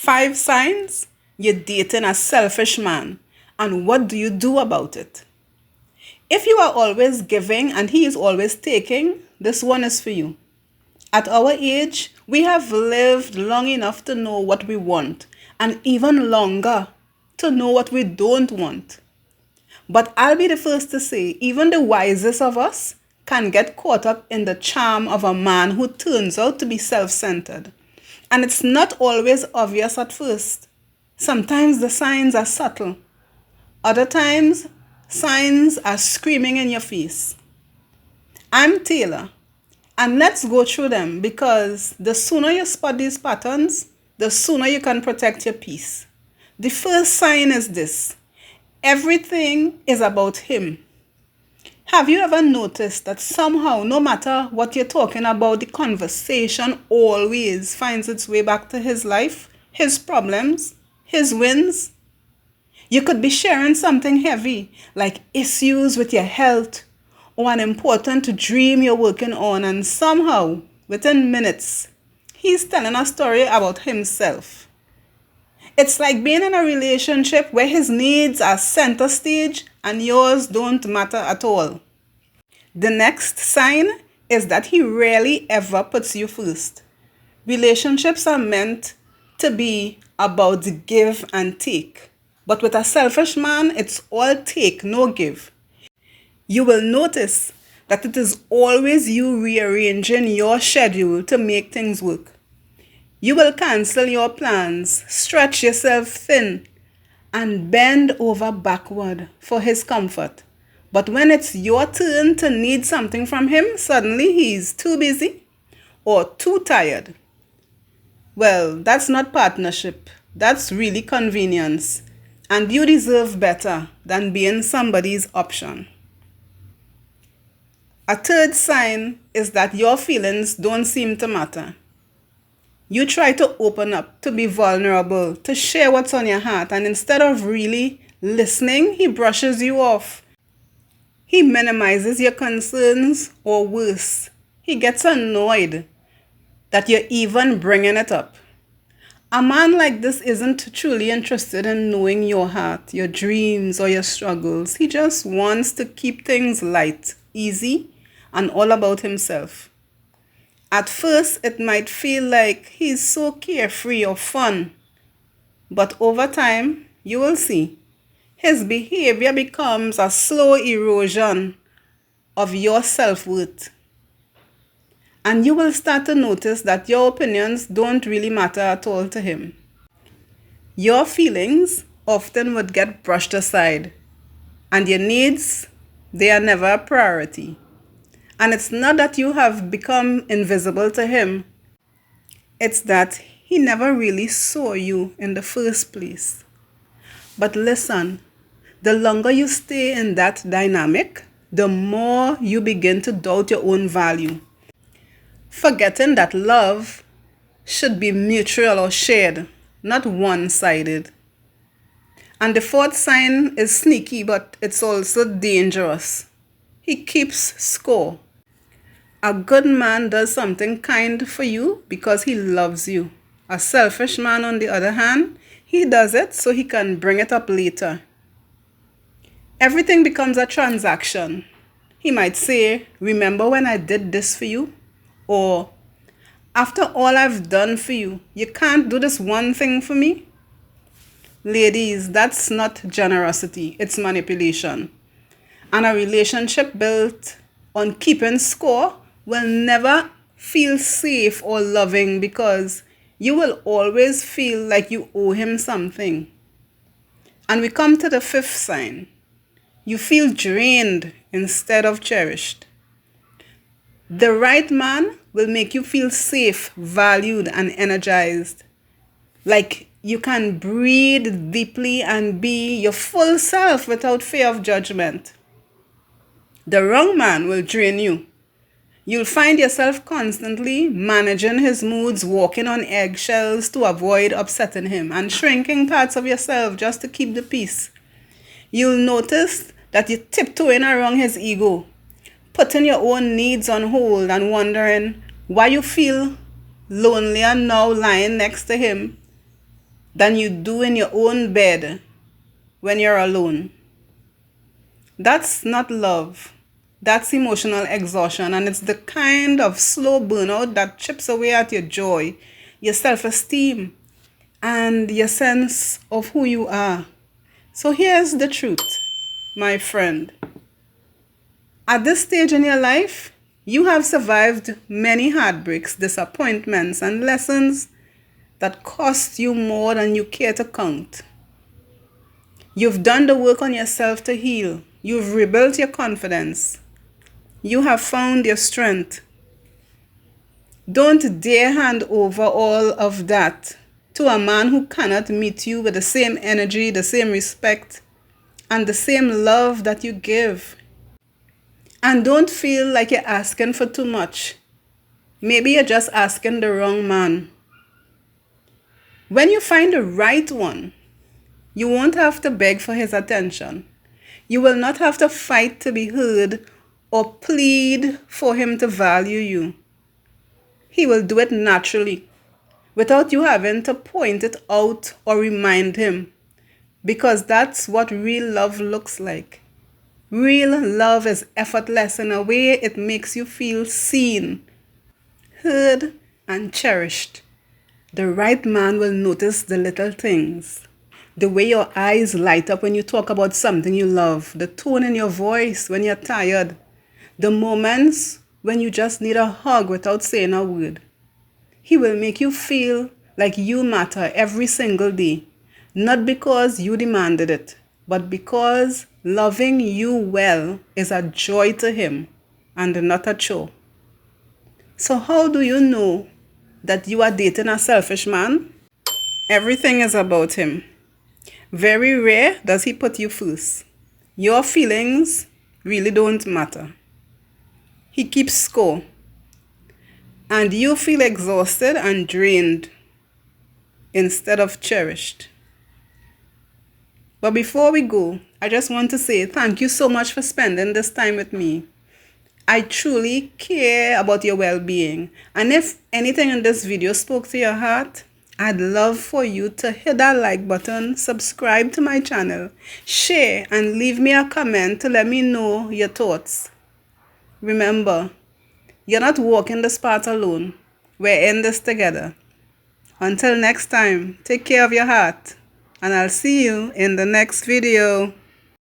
5 signs you're dating a selfish man, and what do you do about it? If you are always giving and he is always taking, this one is for you. At our age, we have lived long enough to know what we want, and even longer to know what we don't want. But I'll be the first to say, even the wisest of us can get caught up in the charm of a man who turns out to be self-centered. And it's not always obvious at first. Sometimes the signs are subtle. Other times, signs are screaming in your face. I'm Taylor, and let's go through them because the sooner you spot these patterns, the sooner you can protect your peace. The first sign is this: everything is about him. Have you ever noticed that somehow, no matter what you're talking about, the conversation always finds its way back to his life, his problems, his wins? You could be sharing something heavy, like issues with your health or an important dream you're working on, and somehow, within minutes, he's telling a story about himself. It's like being in a relationship where his needs are center stage and yours don't matter at all. The next sign is that he rarely ever puts you first. Relationships are meant to be about give and take. But with a selfish man, it's all take, no give. You will notice that it is always you rearranging your schedule to make things work. You will cancel your plans, stretch yourself thin, and bend over backward for his comfort. But when it's your turn to need something from him, suddenly he's too busy or too tired. Well, that's not partnership. That's really convenience. And you deserve better than being somebody's option. A third sign is that your feelings don't seem to matter. You try to open up, to be vulnerable, to share what's on your heart, and instead of really listening, he brushes you off. He minimizes your concerns, or worse, he gets annoyed that you're even bringing it up. A man like this isn't truly interested in knowing your heart, your dreams, or your struggles. He just wants to keep things light, easy, and all about himself. At first, it might feel like he's so carefree or fun, but over time, you will see, his behavior becomes a slow erosion of your self-worth. And you will start to notice that your opinions don't really matter at all to him. Your feelings often would get brushed aside, and your needs, they are never a priority. And it's not that you have become invisible to him. It's that he never really saw you in the first place. But listen, the longer you stay in that dynamic, the more you begin to doubt your own value, forgetting that love should be mutual or shared, not one-sided. And the fourth sign is sneaky, but it's also dangerous. He keeps score. A good man does something kind for you because he loves you. A selfish man, on the other hand, he does it so he can bring it up later. Everything becomes a transaction. He might say, "Remember when I did this for you?" Or, "After all I've done for you, you can't do this one thing for me?" Ladies, that's not generosity, it's manipulation. And a relationship built on keeping score will never feel safe or loving because you will always feel like you owe him something. And we come to the fifth sign. You feel drained instead of cherished. The right man will make you feel safe, valued, and energized. Like you can breathe deeply and be your full self without fear of judgment. The wrong man will drain you. You'll find yourself constantly managing his moods, walking on eggshells to avoid upsetting him, and shrinking parts of yourself just to keep the peace. You'll notice that you're tiptoeing around his ego, putting your own needs on hold and wondering why you feel lonelier now lying next to him than you do in your own bed when you're alone. That's not love. That's emotional exhaustion, and it's the kind of slow burnout that chips away at your joy, your self-esteem, and your sense of who you are. So here's the truth, my friend. At this stage in your life, you have survived many heartbreaks, disappointments, and lessons that cost you more than you care to count. You've done the work on yourself to heal. You've rebuilt your confidence. You have found your strength. Don't dare hand over all of that to a man who cannot meet you with the same energy, the same respect, and the same love that you give. And don't feel like you're asking for too much. Maybe you're just asking the wrong man. When you find the right one, you won't have to beg for his attention. You will not have to fight to be heard or plead for him to value you. He will do it naturally, without you having to point it out or remind him, because that's what real love looks like. Real love is effortless in a way it makes you feel seen, heard, and cherished. The right man will notice the little things. The way your eyes light up when you talk about something you love, the tone in your voice when you're tired, the moments when you just need a hug without saying a word. He will make you feel like you matter every single day, not because you demanded it, but because loving you well is a joy to him and not a chore. So how do you know that you are dating a selfish man? Everything is about him. Very rare does he put you first. Your feelings really don't matter. He keeps score. And you feel exhausted and drained instead of cherished. But before we go, I just want to say thank you so much for spending this time with me. I truly care about your well-being. And if anything in this video spoke to your heart, I'd love for you to hit that like button, subscribe to my channel, share, and leave me a comment to let me know your thoughts. Remember, you're not walking this path alone. We're in this together. Until next time, take care of your heart, and I'll see you in the next video.